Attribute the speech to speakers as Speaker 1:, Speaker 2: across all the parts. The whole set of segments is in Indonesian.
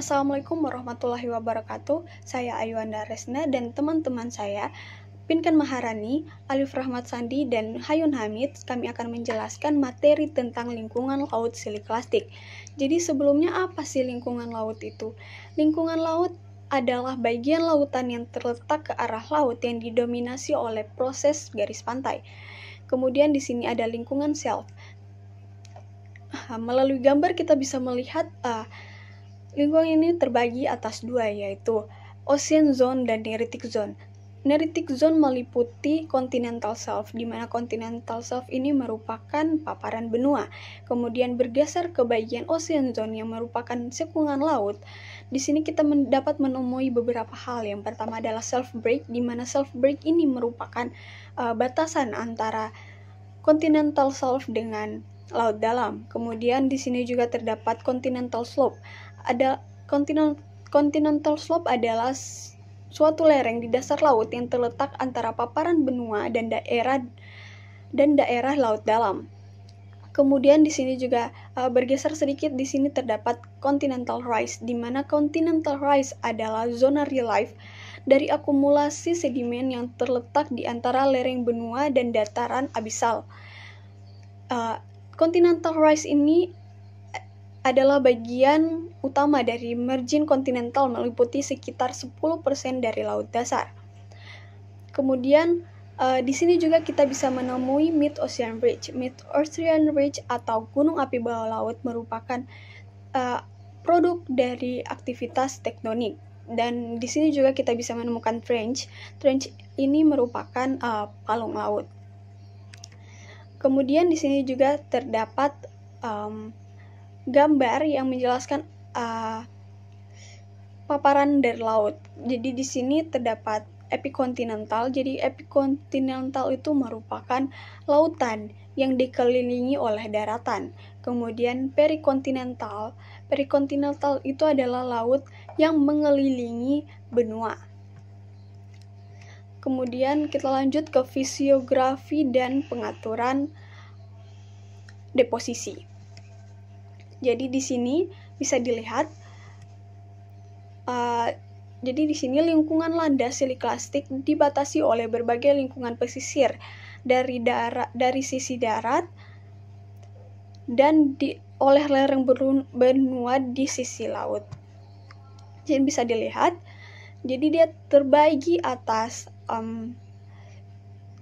Speaker 1: Assalamualaikum warahmatullahi wabarakatuh. Saya Ayuanda Resna dan teman-teman saya, Pinkan Maharani, Alif Rahmat Sandi, dan Hayun Hamid. Kami akan menjelaskan materi tentang lingkungan laut siliklastik. Jadi sebelumnya apa sih lingkungan laut itu? Lingkungan laut adalah bagian lautan yang terletak ke arah laut yang didominasi oleh proses garis pantai. Kemudian di sini ada lingkungan shelf. Melalui gambar kita bisa melihat lingkungan ini terbagi atas dua, yaitu Ocean Zone dan Neritic Zone. Neritic Zone meliputi continental shelf, di mana continental shelf ini merupakan paparan benua. Kemudian bergeser ke bagian Ocean Zone yang merupakan cekungan laut. Di sini kita dapat menemui beberapa hal. Yang pertama adalah shelf break, di mana shelf break ini merupakan batasan antara continental shelf dengan laut dalam. Kemudian di sini juga terdapat continental slope. Continental slope adalah suatu lereng di dasar laut yang terletak antara paparan benua dan daerah laut dalam. Kemudian di sini juga bergeser sedikit, di sini terdapat continental rise, di mana continental rise adalah zona relief dari akumulasi sedimen yang terletak di antara lereng benua dan dataran abisal. Continental rise ini adalah bagian utama dari margin kontinental, meliputi sekitar 10% dari laut dasar. Kemudian di sini juga kita bisa menemui Mid-Ocean Ridge. Mid-Ocean Ridge atau gunung api bawah laut merupakan produk dari aktivitas tektonik. Dan di sini juga kita bisa menemukan trench. Trench ini merupakan palung laut. Kemudian di sini juga terdapat gambar yang menjelaskan paparan dari laut. Jadi di sini terdapat epikontinental. Jadi epikontinental itu merupakan lautan yang dikelilingi oleh daratan. Kemudian perikontinental. Perikontinental itu adalah laut yang mengelilingi benua. Kemudian kita lanjut ke fisiografi dan pengaturan deposisi. Jadi di sini bisa dilihat, jadi di sini lingkungan landas siliklastik dibatasi oleh berbagai lingkungan pesisir dari sisi darat dan oleh lereng benua di sisi laut. Jadi bisa dilihat, jadi dia terbagi atas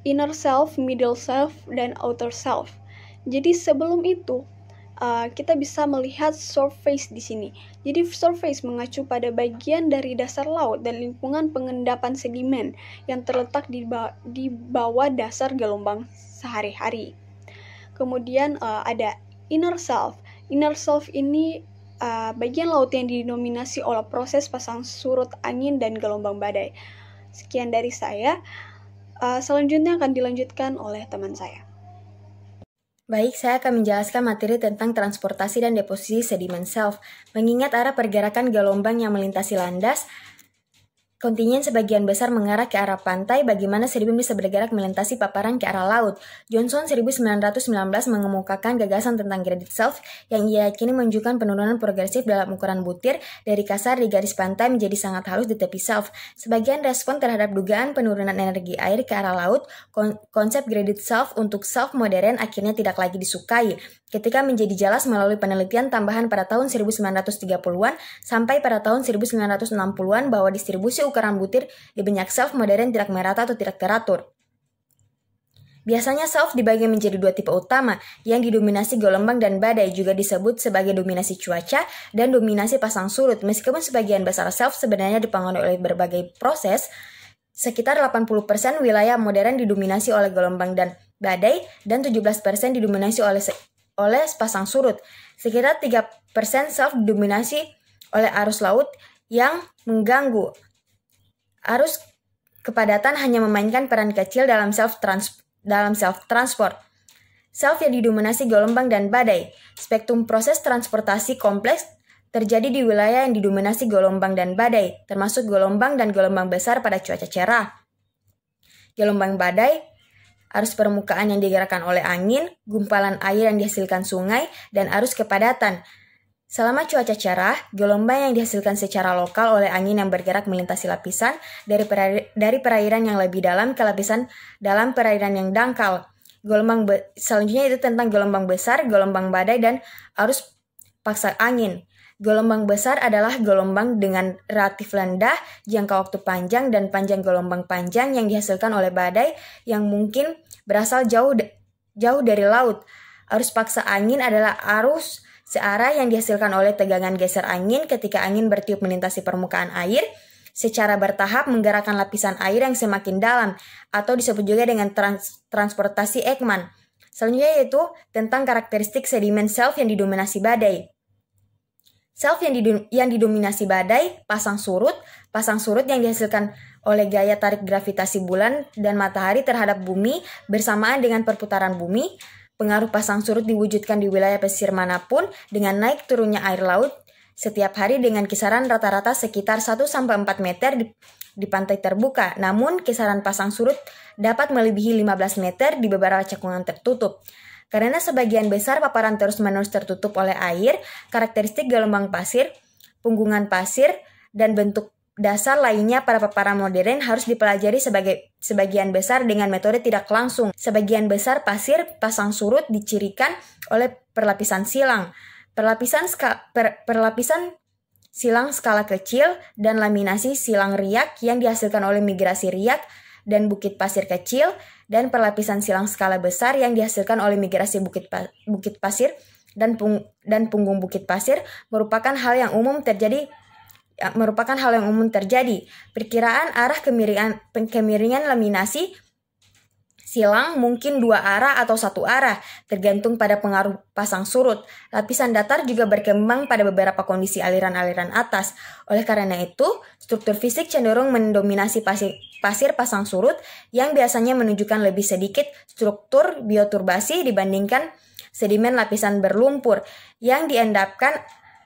Speaker 1: inner shelf, middle shelf, dan outer shelf. Jadi sebelum itu kita bisa melihat surface di sini. Jadi surface mengacu pada bagian dari dasar laut dan lingkungan pengendapan sedimen yang terletak di bawah dasar gelombang sehari-hari. Kemudian ada inner shelf. Inner shelf ini bagian laut yang didominasi oleh proses pasang surut angin dan gelombang badai. Sekian dari saya. Selanjutnya akan dilanjutkan oleh teman saya.
Speaker 2: Baik, saya akan menjelaskan materi tentang transportasi dan deposisi sedimen shelf. Mengingat arah pergerakan gelombang yang melintasi landas, kontinen sebagian besar mengarah ke arah pantai, bagaimana sedimen bisa bergerak melintasi paparan ke arah laut. Johnson 1919 mengemukakan gagasan tentang graded shelf yang ia yakini menunjukkan penurunan progresif dalam ukuran butir dari kasar di garis pantai menjadi sangat halus di tepi shelf. Sebagian respon terhadap dugaan penurunan energi air ke arah laut, konsep graded shelf untuk shelf modern akhirnya tidak lagi disukai. Ketika menjadi jelas melalui penelitian tambahan pada tahun 1930-an sampai pada tahun 1960-an bahwa distribusi ukuran butir di banyak shelf modern tidak merata atau tidak teratur. Biasanya shelf dibagi menjadi dua tipe utama, yang didominasi gelombang dan badai, juga disebut sebagai dominasi cuaca dan dominasi pasang surut. Meskipun sebagian besar shelf sebenarnya dipengaruhi oleh berbagai proses, sekitar 80% wilayah modern didominasi oleh gelombang dan badai dan 17% didominasi oleh pasang surut. Sekitar 3% shelf didominasi oleh arus laut yang mengganggu. Arus kepadatan hanya memainkan peran kecil dalam self transport. Shelf yang didominasi gelombang dan badai. Spektrum proses transportasi kompleks terjadi di wilayah yang didominasi gelombang dan badai, termasuk gelombang dan gelombang besar pada cuaca cerah. Gelombang badai, arus permukaan yang digerakkan oleh angin, gumpalan air yang dihasilkan sungai, dan arus kepadatan. Selama cuaca cerah, gelombang yang dihasilkan secara lokal oleh angin yang bergerak melintasi lapisan dari perairan yang lebih dalam ke lapisan dalam perairan yang dangkal. Selanjutnya itu tentang gelombang besar, gelombang badai, dan arus paksa angin. Gelombang besar adalah gelombang dengan relatif rendah, jangka waktu panjang, dan panjang gelombang panjang yang dihasilkan oleh badai yang mungkin berasal jauh dari laut. Arus paksa angin adalah arus searah yang dihasilkan oleh tegangan geser angin ketika angin bertiup melintasi permukaan air secara bertahap menggerakkan lapisan air yang semakin dalam, atau disebut juga dengan transportasi Ekman. Selanjutnya yaitu tentang karakteristik sedimen shelf yang didominasi badai. Shelf yang didominasi badai, pasang surut yang dihasilkan oleh gaya tarik gravitasi bulan dan matahari terhadap bumi bersamaan dengan perputaran bumi. Pengaruh pasang surut diwujudkan di wilayah pesisir manapun dengan naik turunnya air laut setiap hari dengan kisaran rata-rata sekitar 1-4 meter di pantai terbuka. Namun, kisaran pasang surut dapat melebihi 15 meter di beberapa cekungan tertutup. Karena sebagian besar paparan terus-menerus tertutup oleh air, karakteristik gelombang pasir, punggungan pasir, dan bentuk dasar lainnya pada paparan modern harus dipelajari sebagian besar dengan metode tidak langsung. Sebagian besar pasir pasang surut dicirikan oleh perlapisan silang. Perlapisan silang skala kecil dan laminasi silang riak yang dihasilkan oleh migrasi riak dan bukit pasir kecil, dan perlapisan silang skala besar yang dihasilkan oleh migrasi bukit pasir dan punggung bukit pasir merupakan hal yang umum terjadi. Perkiraan arah kemiringan laminasi silang mungkin 2 arah atau 1 arah, tergantung pada pengaruh pasang surut. Lapisan datar juga berkembang pada beberapa kondisi aliran-aliran atas. Oleh karena itu, struktur fisik cenderung mendominasi pasir pasang surut yang biasanya menunjukkan lebih sedikit struktur bioturbasi dibandingkan sedimen lapisan berlumpur yang diendapkan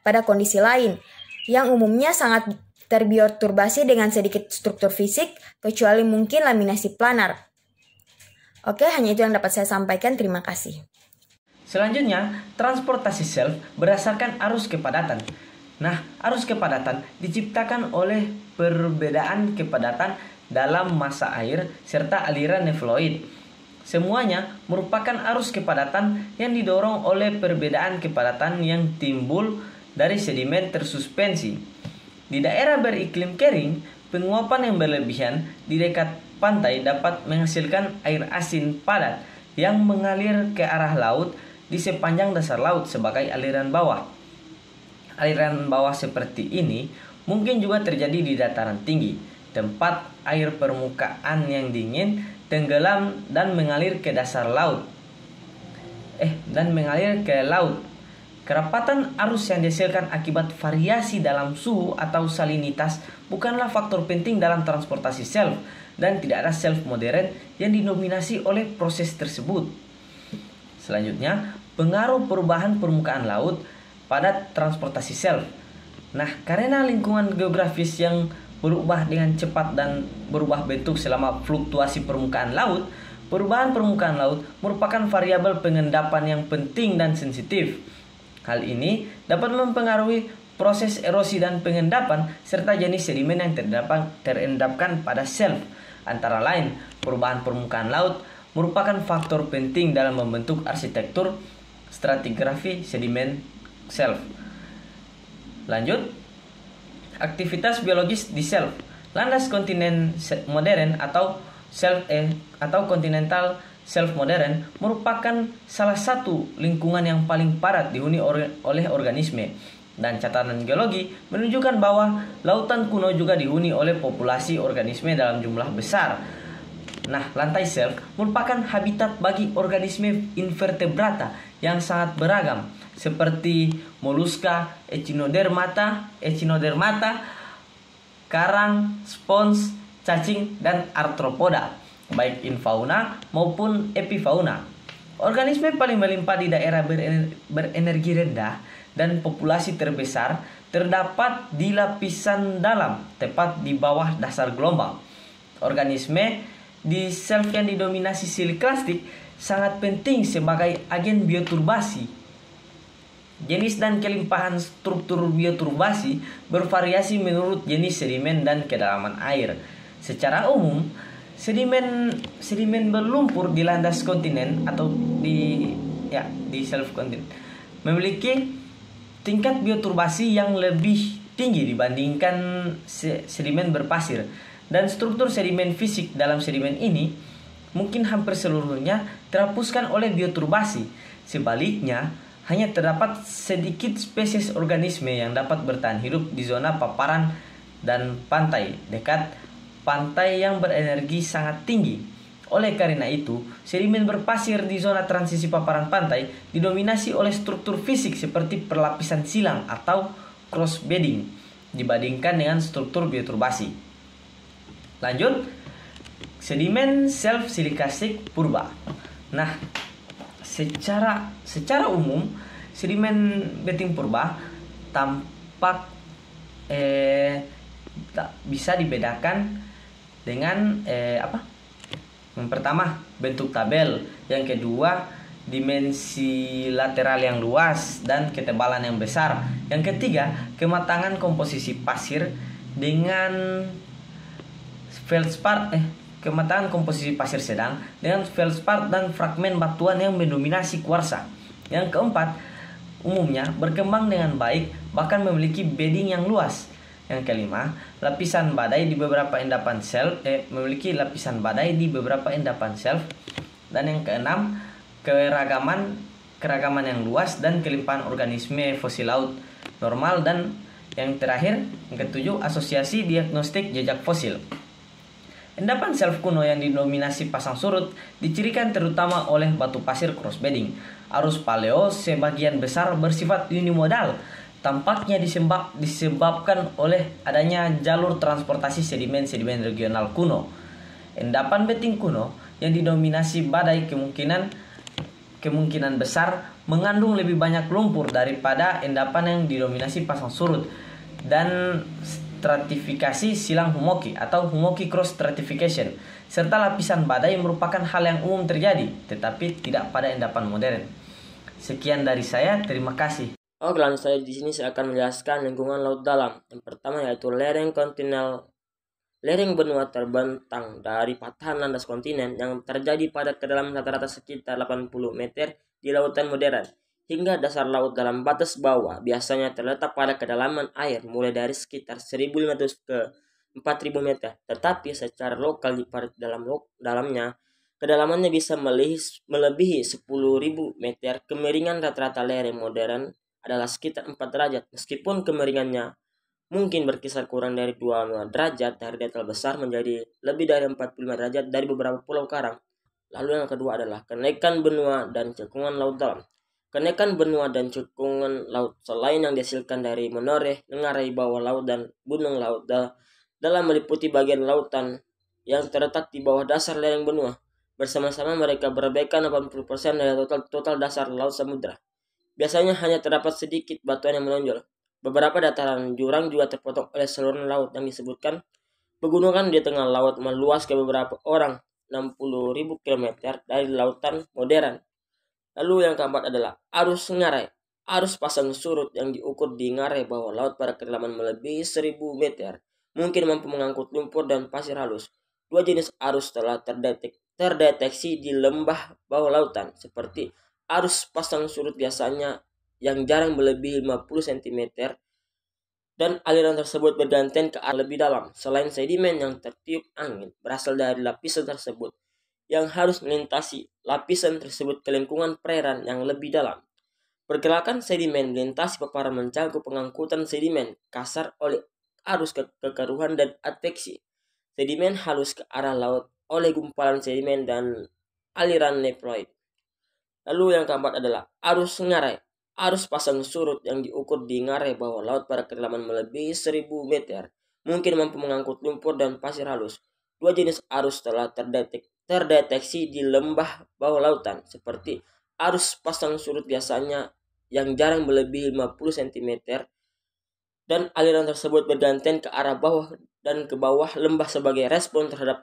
Speaker 2: pada kondisi lain, yang umumnya sangat terbioturbasi dengan sedikit struktur fisik, kecuali mungkin laminasi planar. Oke, hanya itu yang dapat saya sampaikan. Terima kasih.
Speaker 3: Selanjutnya, transportasi shelf berdasarkan arus kepadatan. Nah, arus kepadatan diciptakan oleh perbedaan kepadatan dalam massa air serta aliran nefloid. Semuanya merupakan arus kepadatan yang didorong oleh perbedaan kepadatan yang timbul dari sedimen tersuspensi. Di daerah beriklim kering, penguapan yang berlebihan di dekat pantai dapat menghasilkan air asin padat yang mengalir ke arah laut di sepanjang dasar laut sebagai aliran bawah. Aliran bawah seperti ini mungkin juga terjadi di dataran tinggi, tempat air permukaan yang dingin tenggelam dan mengalir ke dasar laut. Kerapatan arus yang dihasilkan akibat variasi dalam suhu atau salinitas bukanlah faktor penting dalam transportasi shelf, dan tidak ada shelf modern yang didominasi oleh proses tersebut. Selanjutnya, pengaruh perubahan permukaan laut pada transportasi shelf. Nah, karena lingkungan geografis yang berubah dengan cepat dan berubah bentuk selama fluktuasi permukaan laut, perubahan permukaan laut merupakan variabel pengendapan yang penting dan sensitif. Hal ini dapat mempengaruhi proses erosi dan pengendapan serta jenis sedimen yang terendapkan pada shelf. Antara lain, perubahan permukaan laut merupakan faktor penting dalam membentuk arsitektur stratigrafi sedimen shelf. Lanjut, aktivitas biologis di shelf. Landas kontinen modern atau continental shelf modern merupakan salah satu lingkungan yang paling padat dihuni oleh organisme, dan catatan geologi menunjukkan bahwa lautan kuno juga dihuni oleh populasi organisme dalam jumlah besar. Nah, lantai shelf merupakan habitat bagi organisme invertebrata yang sangat beragam seperti moluska, echinodermata, karang, spons, cacing, dan arthropoda, baik infauna maupun epifauna. Organisme paling melimpah di daerah berenergi rendah dan populasi terbesar terdapat di lapisan dalam, tepat di bawah dasar gelombang. Organisme di shelf yang didominasi siliklastik sangat penting sebagai agen bioturbasi. Jenis dan kelimpahan struktur bioturbasi bervariasi menurut jenis sedimen dan kedalaman air. Secara umum, sedimen berlumpur di landas kontinen atau di shelf kontinen memiliki tingkat bioturbasi yang lebih tinggi dibandingkan sedimen berpasir, dan struktur sedimen fisik dalam sedimen ini mungkin hampir seluruhnya terhapuskan oleh bioturbasi. Sebaliknya, hanya terdapat sedikit spesies organisme yang dapat bertahan hidup di zona paparan dan pantai dekat pantai yang berenergi sangat tinggi. Oleh karena itu, sedimen berpasir di zona transisi paparan pantai didominasi oleh struktur fisik seperti perlapisan silang atau cross bedding dibandingkan dengan struktur bioturbasi. Lanjut, sedimen self silicastic purba. Nah, secara umum sedimen beting purba tampak bisa dibedakan dengan yang pertama, bentuk tabel. Yang kedua, dimensi lateral yang luas dan ketebalan yang besar. Yang ketiga, kematangan komposisi pasir dengan kematangan komposisi pasir sedang dengan feldspar dan fragmen batuan yang mendominasi kuarsa. Yang keempat, umumnya berkembang dengan baik bahkan memiliki bedding yang luas. Yang kelima, lapisan badai di beberapa endapan shelf memiliki lapisan badai di beberapa endapan shelf. Dan yang keenam, keragaman yang luas dan kelimpahan organisme fosil laut normal. Dan yang terakhir, yang ketujuh, asosiasi diagnostik jejak fosil. Endapan shelf kuno yang didominasi pasang surut dicirikan terutama oleh batu pasir crossbedding. Arus paleo sebagian besar bersifat unimodal, tampaknya disebabkan oleh adanya jalur transportasi sedimen-sedimen regional kuno. Endapan beting kuno yang didominasi badai kemungkinan besar mengandung lebih banyak lumpur daripada endapan yang didominasi pasang surut dan stratifikasi silang humoki atau humoki cross stratification, serta lapisan badai merupakan hal yang umum terjadi, tetapi tidak pada endapan modern. Sekian dari saya, terima kasih.
Speaker 4: Oke, lanjut saja. Di sini saya akan menjelaskan lingkungan laut dalam. Yang pertama yaitu lereng kontinental. Lereng benua terbentang dari patahan landas kontinen yang terjadi pada kedalaman rata-rata sekitar 80 meter di lautan modern. Hingga dasar laut dalam batas bawah biasanya terletak pada kedalaman air mulai dari sekitar 1.500 ke 4.000 meter. Tetapi secara lokal di parit dalamnya, kedalamannya bisa melebihi 10.000 meter. Kemiringan rata-rata lereng modern adalah sekitar 4 derajat. Meskipun kemiringannya mungkin berkisar kurang dari 2 derajat dari dataran besar menjadi lebih dari 45 derajat dari beberapa pulau karang. Lalu yang kedua adalah kenaikan benua dan cekungan laut dalam. Kenaikan benua dan cekungan laut selain yang dihasilkan dari menoreh, nengarai bawah laut dan gunung laut dalam meliputi bagian lautan yang terletak di bawah dasar lereng benua. Bersama-sama mereka berebeka 80% dari total dasar laut samudra. Biasanya hanya terdapat sedikit batuan yang menonjol. Beberapa dataran jurang juga terpotong oleh saluran laut yang disebutkan pegunungan di tengah laut meluas ke beberapa 60.000 km dari lautan modern. Lalu yang keempat adalah arus ngarai. Arus pasang surut yang diukur di ngarai bawah laut pada kedalaman melebihi 1.000 meter mungkin mampu mengangkut lumpur dan pasir halus. Dua jenis arus telah terdeteksi di lembah bawah lautan, seperti arus pasang surut biasanya yang jarang melebihi 50 cm dan aliran tersebut bergantian ke arah lebih dalam. Selain sedimen yang tertiup angin berasal dari lapisan tersebut yang harus melintasi lapisan tersebut ke lingkungan perairan yang lebih dalam. Pergerakan sedimen melintasi paparan mencakup pengangkutan sedimen kasar oleh arus kekeruhan dan adveksi sedimen halus ke arah laut oleh gumpalan sedimen dan aliran nephroid. Lalu yang keempat adalah arus ngarai. Arus pasang surut yang diukur di ngarai bawah laut pada kedalaman melebihi 1.000 meter mungkin mampu mengangkut lumpur dan pasir halus. Dua jenis arus telah terdeteksi di lembah bawah lautan, seperti arus pasang surut biasanya yang jarang melebihi 50 cm dan aliran tersebut bergantian ke arah bawah dan ke bawah lembah sebagai respon terhadap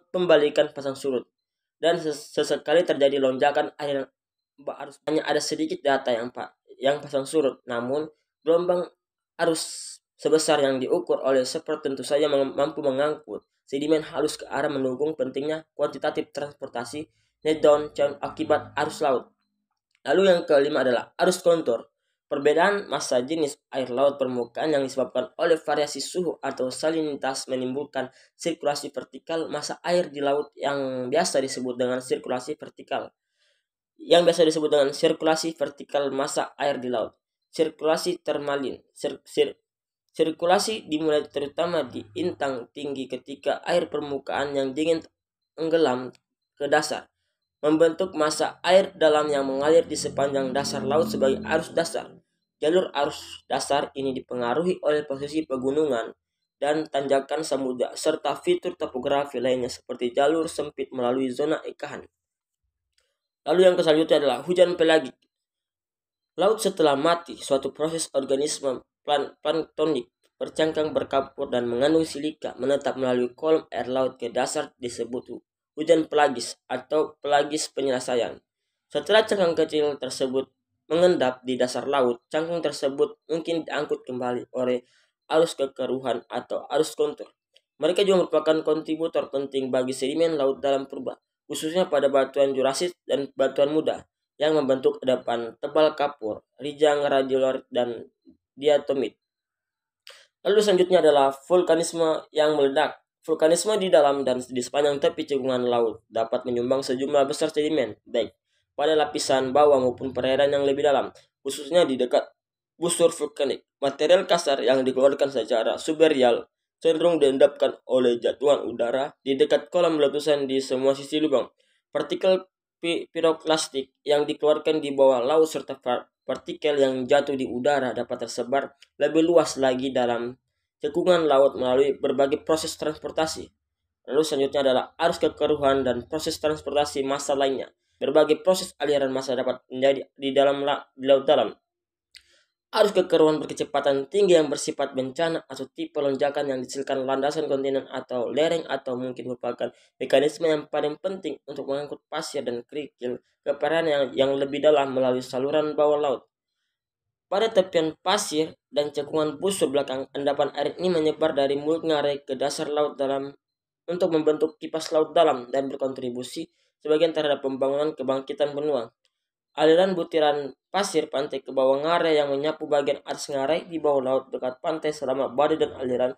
Speaker 4: pembalikan pasang surut. Dan sesekali terjadi lonjakan aliran arus. Hanya ada sedikit data yang pasang surut, namun gelombang arus sebesar yang diukur oleh Shepard tentu saja mampu mengangkut sedimen halus ke arah mendukung pentingnya kuantitatif transportasi net down chain akibat arus laut. Lalu yang kelima adalah arus kontur. Perbedaan massa jenis air laut permukaan yang disebabkan oleh variasi suhu atau salinitas menimbulkan sirkulasi vertikal massa air di laut yang biasa disebut dengan sirkulasi vertikal. Massa air di laut. Sirkulasi termalin. Sirkulasi dimulai terutama di intang tinggi ketika air permukaan yang dingin tenggelam ke dasar, membentuk massa air dalam yang mengalir di sepanjang dasar laut sebagai arus dasar. Jalur arus dasar ini dipengaruhi oleh posisi pegunungan dan tanjakan samudra serta fitur topografi lainnya seperti jalur sempit melalui zona ekahan. Lalu yang selanjutnya adalah hujan pelagik. Laut setelah mati, suatu proses organisme planktonik bercangkang berkapur dan mengandung silika menetap melalui kolom air laut ke dasar disebut hujan pelagis atau pelagis penyelesaian. Setelah cangkang kecil tersebut mengendap di dasar laut, cangkang tersebut mungkin diangkut kembali oleh arus kekeruhan atau arus kontur. Mereka juga merupakan kontributor penting bagi sedimen laut dalam purba, khususnya pada batuan Jurasid dan batuan muda yang membentuk endapan tebal kapur, rijang radiolorit, dan diatomit. Lalu selanjutnya adalah vulkanisme yang meledak. Vulkanisme di dalam dan di sepanjang tepi cekungan laut dapat menyumbang sejumlah besar sedimen, baik pada lapisan bawah maupun perairan yang lebih dalam, khususnya di dekat busur vulkanik. Material kasar yang dikeluarkan secara suberial cenderung diendapkan oleh jatuhan udara di dekat kolam letusan di semua sisi lubang. Partikel piroklastik yang dikeluarkan di bawah laut serta partikel yang jatuh di udara dapat tersebar lebih luas lagi dalam cekungan laut melalui berbagai proses transportasi. Lalu selanjutnya adalah arus kekeruhan dan proses transportasi massa lainnya. Berbagai proses aliran massa dapat menjadi di laut dalam. Arus kekeruhan berkecepatan tinggi yang bersifat bencana atau tipe lonjakan yang dihasilkan landasan kontinen atau lereng atau mungkin merupakan mekanisme yang paling penting untuk mengangkut pasir dan kerikil ke perairan yang lebih dalam melalui saluran bawah laut. Pada tepian pasir dan cekungan busur belakang, endapan air ini menyebar dari mulut ngarai ke dasar laut dalam untuk membentuk kipas laut dalam dan berkontribusi sebagian terhadap pembangunan kebangkitan benua. Aliran butiran pasir pantai ke bawah ngarai yang menyapu bagian atas ngarai di bawah laut dekat pantai selama badai dan aliran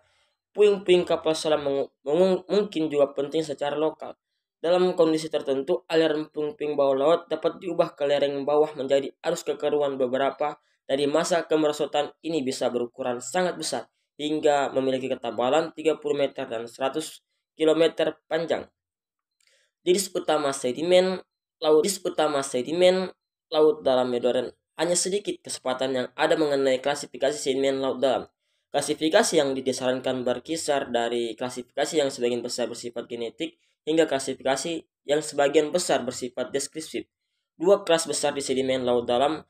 Speaker 4: puing-puing kapal selam mungkin juga penting secara lokal. Dalam kondisi tertentu, aliran puing-puing bawah laut dapat diubah ke lereng bawah menjadi arus kekeruhan. Beberapa dari massa kemerosotan ini bisa berukuran sangat besar hingga memiliki ketebalan 30 meter dan 100 km panjang. Jenis utama sedimen laut dalam modern. Hanya sedikit kesempatan yang ada mengenai klasifikasi sedimen laut dalam. Klasifikasi yang disarankan berkisar dari klasifikasi yang sebagian besar bersifat genetik hingga klasifikasi yang sebagian besar bersifat deskriptif. Dua kelas besar di sedimen laut dalam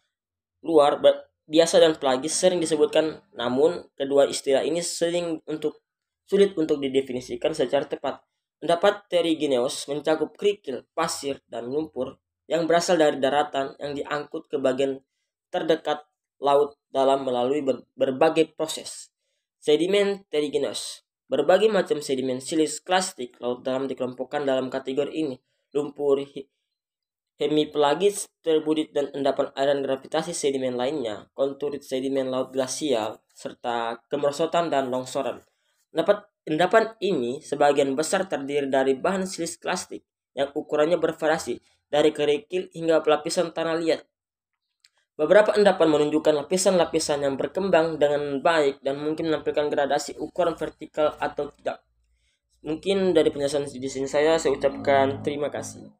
Speaker 4: luar, biasa dan pelagis, sering disebutkan, namun kedua istilah ini sulit untuk didefinisikan secara tepat. Endapan terrigenous mencakup kerikil, pasir, dan lumpur yang berasal dari daratan yang diangkut ke bagian terdekat laut dalam melalui berbagai proses. Sedimen terrigenous. Berbagai macam sedimen silis klasik laut dalam dikelompokkan dalam kategori ini. Lumpur hemipelagis, terbudit, dan endapan air dan gravitasi sedimen lainnya, konturit sedimen laut glasial, serta kemerosotan dan longsoran. Endapan ini sebagian besar terdiri dari bahan silis klasik yang ukurannya bervariasi dari kerikil hingga lapisan tanah liat. Beberapa endapan menunjukkan lapisan-lapisan yang berkembang dengan baik dan mungkin menampilkan gradasi ukuran vertikal atau tidak. Mungkin dari penjelasan di sini saya ucapkan terima kasih.